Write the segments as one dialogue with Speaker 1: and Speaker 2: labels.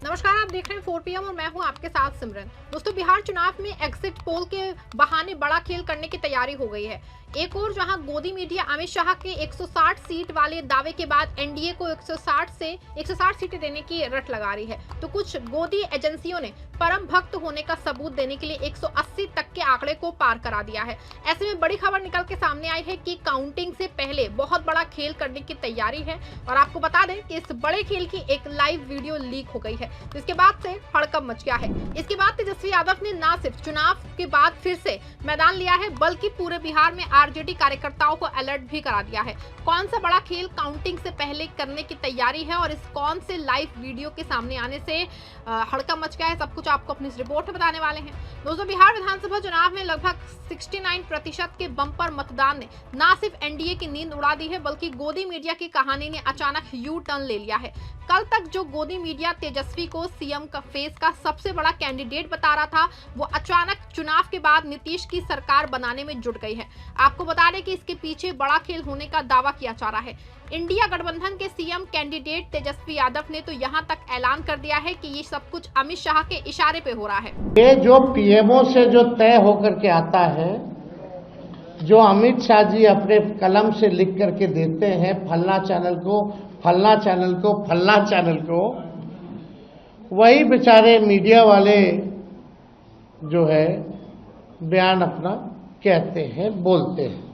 Speaker 1: नमस्कार, आप देख रहे हैं 4 PM और मैं हूं आपके साथ सिमरन। दोस्तों, बिहार चुनाव में एग्जिट पोल के बहाने बड़ा खेल करने की तैयारी हो गई है। एक और जहां गोदी मीडिया अमित शाह के 160 सीट वाले दावे के बाद एनडीए को 160 सीटें देने की रट लगा रही है, तो कुछ गोदी एजेंसियों ने परम भक्त होने का सबूत देने के लिए 180 तक के आंकड़े को पार करा दिया है। ऐसे में बड़ी खबर निकल के सामने आई है कि काउंटिंग से पहले बहुत बड़ा खेल करने की तैयारी है। और आपको बता दें कि इस बड़े खेल की एक लाइव वीडियो लीक हो गई है, जिसके बाद से हड़कंप मच गया है। इसके बाद तेजस्वी यादव ने न सिर्फ चुनाव के बाद फिर से मैदान लिया है, बल्कि पूरे बिहार में आरजेडी कार्यकर्ताओं को अलर्ट भी करा दिया है। कौन सा बड़ा खेल काउंटिंग से पहले करने की तैयारी है और इस कौन से लाइव वीडियो के सामने आने से हड़कंप मच गया है, सब कुछ आपको अपनी इस रिपोर्ट में बताने वाले हैं। दोस्तों, बिहार विधानसभा चुनाव में लगभग 69% के बम्पर मतदान ने न सिर्फ एनडीए की नींद उड़ा दी है, बल्कि गोदी मीडिया की कहानी ने अचानक यू टर्न ले लिया है। कल तक जो गोदी मीडिया तेजस्वी को सीएम का फेस का सबसे बड़ा कैंडिडेट बता रहा था, वो अचानक चुनाव के बाद नीतीश की सरकार बनाने में जुट गई है। आपको बता दें कि इसके पीछे बड़ा खेल होने का दावा किया जा रहा है। इंडिया गठबंधन के सीएम कैंडिडेट तेजस्वी यादव ने तो यहां तक ऐलान कर दिया है कि ये सब कुछ अमित शाह के इशारे पे हो रहा है।
Speaker 2: ये जो पीएमओ से जो तय होकर के आता है, जो अमित शाह जी अपने कलम से लिख करके देते हैं, फलना चैनल को, फलना चैनल को, फलना चैनल को, वही बेचारे मीडिया वाले जो है बयान अपना कहते हैं, बोलते हैं।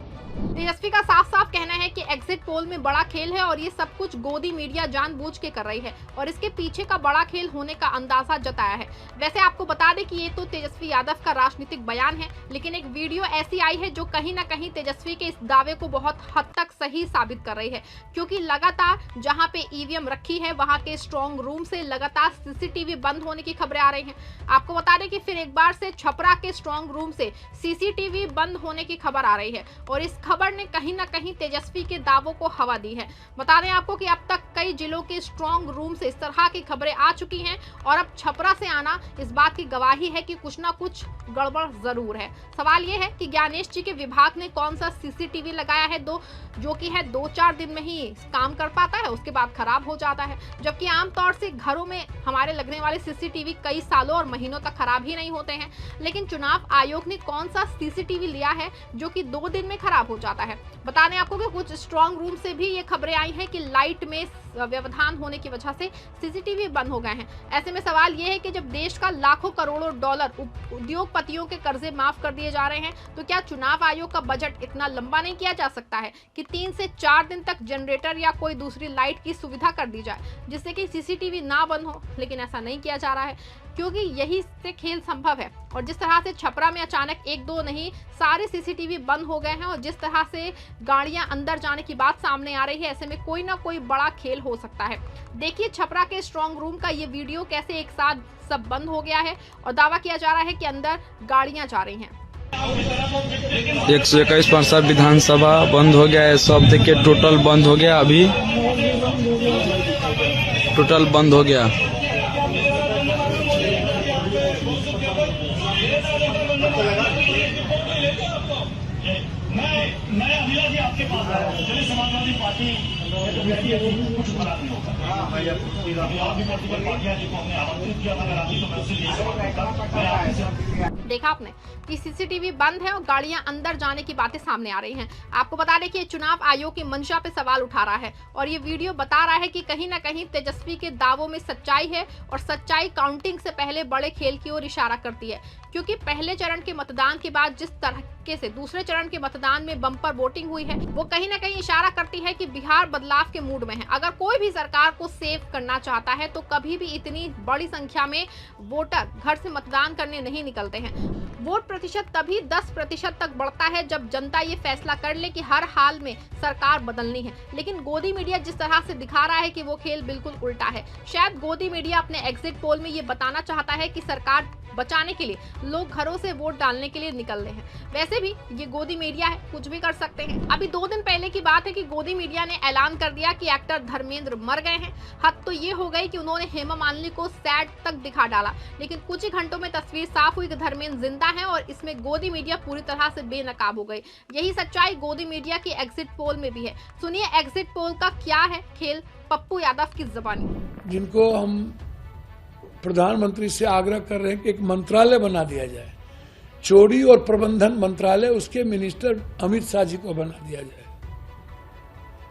Speaker 1: तेजस्वी का साफ साफ कहना है कि एग्जिट पोल में बड़ा खेल है और ये सब कुछ गोदी मीडिया जानबूझ के कर रही है और इसके पीछे का बड़ा खेल होने का अंदाजा जताया है। वैसे आपको बता दें कि ये तो तेजस्वी यादव का राजनीतिक बयान है, लेकिन एक वीडियो ऐसी आई है जो कहीं ना कहीं तेजस्वी के इस दावे को बहुत हद तक सही साबित कर रही है, क्योंकि लगातार जहां पे ईवीएम रखी है वहां के स्ट्रॉन्ग रूम से लगातार सीसीटीवी बंद होने की खबरें आ रही है। आपको बता दें कि फिर एक बार से छपरा के स्ट्रॉन्ग रूम से सीसीटीवी बंद होने की खबर आ रही है और इस खबर ने कहीं ना कहीं तेजस्वी के दावों को हवा दी है। बता दें आपको कि अब तक कई जिलों के स्ट्रॉन्ग रूम से इस तरह की खबरें आ चुकी हैं और अब छपरा से आना इस बात की गवाही है कि कुछ ना कुछ गड़बड़ जरूर है। सवाल यह है कि ज्ञानेश जी के विभाग ने कौन सा सीसीटीवी लगाया है जो कि है 2-4 दिन में ही काम कर पाता है, उसके बाद खराब हो जाता है, जबकि आमतौर से घरों में हमारे लगने वाले सीसीटीवी कई सालों और महीनों तक खराब ही नहीं होते हैं। लेकिन चुनाव आयोग ने कौन सा सीसीटीवी लिया है जो कि 2 दिन में खराब हो जाता है। बता दें आपको कि कुछ स्ट्रॉन्ग रूम से भी ये खबरें आई हैं कि लाइट में व्यवधान होने की वजह से सीसीटीवी बंद हो गए हैं। ऐसे में सवाल ये है कि जब देश का लाखों करोड़ों डॉलर उद्योगपतियों के कर्जे माफ कर दिए जा रहे हैं, तो क्या चुनाव आयोग का बजट इतना लंबा नहीं किया जा सकता है कि 3 से 4 दिन तक जनरेटर या कोई दूसरी लाइट की सुविधा कर दी जाए जिससे कि सीसीटीवी ना बंद हो। लेकिन ऐसा नहीं किया जा रहा है, क्योंकि यही से खेल संभव है। और जिस तरह से छपरा में अचानक 1-2 नहीं सारे सीसीटीवी बंद हो गए हैं और जिस तरह से गाड़ियां अंदर जाने की बात सामने आ रही है, ऐसे में कोई ना कोई बड़ा खेल हो सकता है। देखिए छपरा के स्ट्रॉन्ग रूम का ये वीडियो कैसे एक साथ सब बंद हो गया है और दावा किया जा रहा है कि अंदर गाड़ियां जा रही हैं।
Speaker 3: 121 परसा विधानसभा बंद हो गया है, सब देखिए टोटल बंद हो गया, अभी टोटल बंद हो गया।
Speaker 4: मैं अभिला जी आपके पास आया हूँ। चलिए समाजवादी पार्टी कुछ बड़ा नहीं होगा। और भी पॉलिटिकल पार्टियां जिनको हमने आमंत्रित किया था कराची, तो मैं उससे यही सवाल करता।
Speaker 1: देखा आपने कि सीसीटीवी बंद है और गाड़ियां अंदर जाने की बातें सामने आ रही हैं। आपको बता दें कि चुनाव आयोग की मंशा पे सवाल उठा रहा है और ये वीडियो बता रहा है कि कहीं ना कहीं तेजस्वी के दावों में सच्चाई है और सच्चाई काउंटिंग से पहले बड़े खेल की ओर इशारा करती है, क्योंकि पहले चरण के मतदान के बाद जिस तरीके से दूसरे चरण के मतदान में बम्पर वोटिंग हुई है, वो कहीं ना कहीं इशारा करती है कि बिहार बदलाव के मूड में है। अगर कोई भी सरकार को सेव करना चाहता है तो कभी भी इतनी बड़ी संख्या में वोटर घर से मतदान करने नहीं निकलते हैं। वोट प्रतिशत तभी 10% तक बढ़ता है जब जनता ये फैसला कर ले कि हर हाल में सरकार बदलनी है। लेकिन गोदी मीडिया जिस तरह से दिखा रहा है कि वो खेल बिल्कुल उल्टा है। शायद गोदी मीडिया अपने एग्जिट पोल में ये बताना चाहता है कि सरकार बचाने के लिए लोग घरों से वोट डालने के लिए निकल रहे हैं। वैसे भी ये गोदी मीडिया है, कुछ भी कर सकते हैं। अभी 2 दिन पहले की बात है कि गोदी मीडिया ने ऐलान कर दिया कि एक्टर धर्मेंद्र मर गए हैं। हद तो ये हो गई कि उन्होंने हेमा मालिनी को सैड तक दिखा डाला, लेकिन कुछ ही घंटों में तस्वीर साफ हुई कि धर्मेंद्र जिंदा है और इसमें गोदी मीडिया पूरी तरह से बेनकाब हो गई। यही सच्चाई गोदी मीडिया की एग्जिट पोल में भी है। सुनिए एग्जिट पोल का क्या है खेल, पप्पू यादव की जुबानी।
Speaker 5: जिनको हम प्रधानमंत्री से आग्रह कर रहे हैं कि एक मंत्रालय बना दिया जाए, चोरी और प्रबंधन मंत्रालय, उसके मिनिस्टर अमित शाह जी को बना दिया जाए।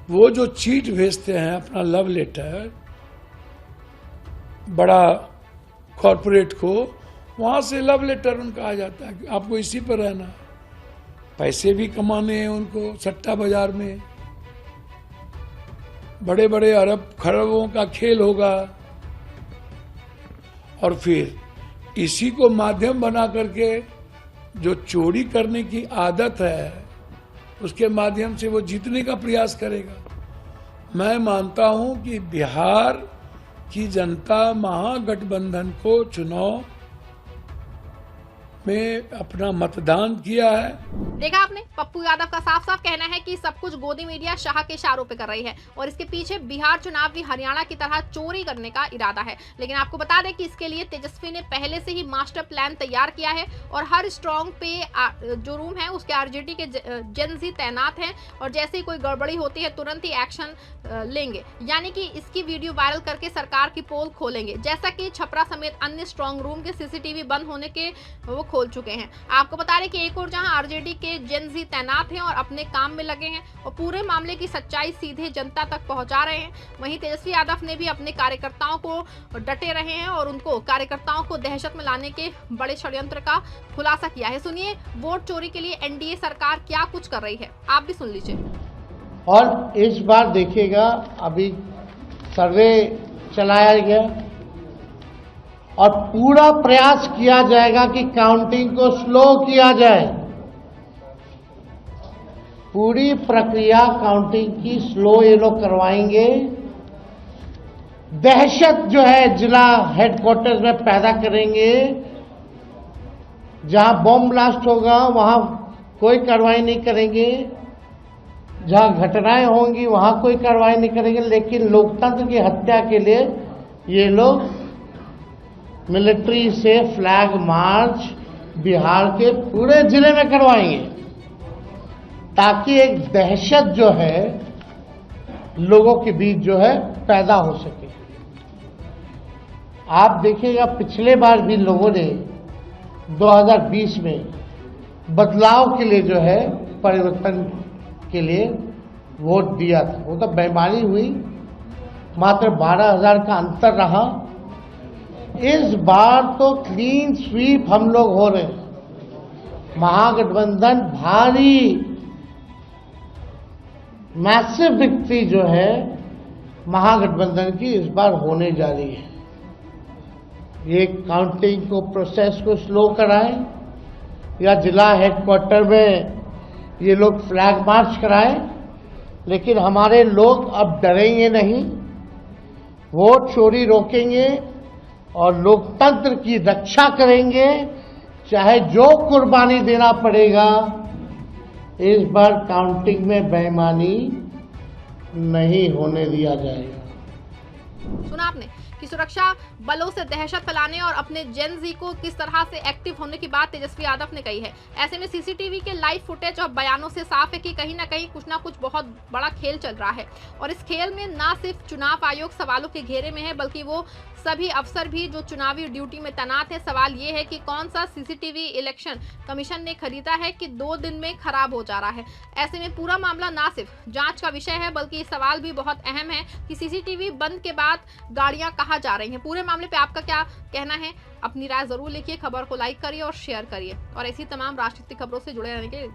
Speaker 5: वो जो चीट भेजते हैं अपना लव लेटर बड़ा कॉरपोरेट को, वहां से लव लेटर उनका आ जाता है कि आपको इसी पर रहना है, पैसे भी कमाने हैं उनको सट्टा बाजार में, बड़े बड़े अरब खरबों का खेल होगा। और फिर इसी को माध्यम बना करके जो चोरी करने की आदत है उसके माध्यम से वो जीतने का प्रयास करेगा। मैं मानता हूं कि बिहार की जनता महागठबंधन को चुनाव में अपना मतदान किया है।
Speaker 1: देखा आपने, पप्पू यादव का साफ साफ कहना है कि सब कुछ गोदी मीडिया शाह के इशारों पे कर रही है और इसके पीछे बिहार चुनाव भी हरियाणा की तरह चोरी करने का इरादा है। लेकिन आपको बता दें कि इसके लिए तेजस्वी ने पहले से ही मास्टर प्लान तैयार किया है और हर स्ट्रॉन्ग पे जो रूम है उसके आरजेडी के जेनजी तैनात हैं और जैसे ही कोई गड़बड़ी होती है तुरंत ही एक्शन लेंगे, यानी कि इसकी वीडियो वायरल करके सरकार की पोल खोलेंगे, जैसा कि छपरा समेत अन्य स्ट्रॉन्ग रूम के सीसीटीवी बंद होने के वो खोल चुके हैं। आपको बता रहे कि एक और जहां आरजेडी के जेनजी तैनात हैं और अपने काम में लगे हैं और पूरे मामले की सच्चाई सीधे जनता तक पहुंचा रहे हैं, वहीं तेजस्वी यादव ने भी अपने कार्यकर्ताओं को डटे रहे हैं और उनको कार्यकर्ताओं को दहशत में लाने के बड़े षड्यंत्र का खुलासा किया है। सुनिए वोट चोरी के लिए एनडीए सरकार क्या कुछ कर रही है, आप भी सुन लीजिए।
Speaker 2: और इस बार देखिएगा, अभी सर्वे चलाया गया और पूरा प्रयास किया जाएगा कि काउंटिंग को स्लो किया जाए। पूरी प्रक्रिया काउंटिंग की स्लो ये लोग करवाएंगे। दहशत जो है जिला हेडक्वार्टर में पैदा करेंगे, जहां बॉम्ब ब्लास्ट होगा वहां कोई कार्रवाई नहीं करेंगे, जहां घटनाएं होंगी वहां कोई कार्रवाई नहीं करेंगे। लेकिन लोकतंत्र की हत्या के लिए ये लोग मिलिट्री से फ्लैग मार्च बिहार के पूरे जिले में करवाएंगे, ताकि एक दहशत जो है लोगों के बीच जो है पैदा हो सके। आप देखिएगा पिछले बार भी लोगों ने 2020 में बदलाव के लिए जो है, परिवर्तन के लिए वोट दिया था। वो तो बेईमानी हुई, मात्र 12,000 का अंतर रहा। इस बार तो क्लीन स्वीप हम लोग हो रहे हैं। महागठबंधन भारी मैसिव विक्ट्री जो है महागठबंधन की इस बार होने जा रही है। ये काउंटिंग को प्रोसेस को स्लो कराएं या जिला हेडक्वार्टर में ये लोग फ्लैग मार्च कराएं, लेकिन हमारे लोग अब डरेंगे नहीं, वोट चोरी रोकेंगे और लोकतंत्र की रक्षा करेंगे, चाहे जो कुर्बानी देना पड़ेगा। इस बार काउंटिंग में बेईमानी नहीं होने दिया जाएगा।
Speaker 1: सुना आपने कि सुरक्षा बलों से दहशत फैलाने और अपने जेन जी को किस तरह से एक्टिव होने की बात तेजस्वी यादव ने कही है। ऐसे में सीसीटीवी के लाइव फुटेज और बयानों से साफ है कि कहीं ना कहीं कुछ ना कुछ बहुत बड़ा खेल चल रहा है और इस खेल में ना सिर्फ चुनाव आयोग सवालों के घेरे में है, बल्कि वो सभी अफसर भी जो चुनावी ड्यूटी में तैनात है। सवाल ये है कि कौन सा सीसीटीवी इलेक्शन कमीशन ने खरीदा है कि 2 दिन में खराब हो जा रहा है। ऐसे में पूरा मामला ना सिर्फ जांच का विषय है, बल्कि सवाल भी बहुत अहम है कि सीसीटीवी बंद के बाद गाड़ियां कहां जा रही हैं। पूरे मामले पे आपका क्या कहना है, अपनी राय जरूर लिखिए। खबर को लाइक करिए और शेयर करिए और ऐसी तमाम राजनीतिक खबरों से जुड़े रहने के लिए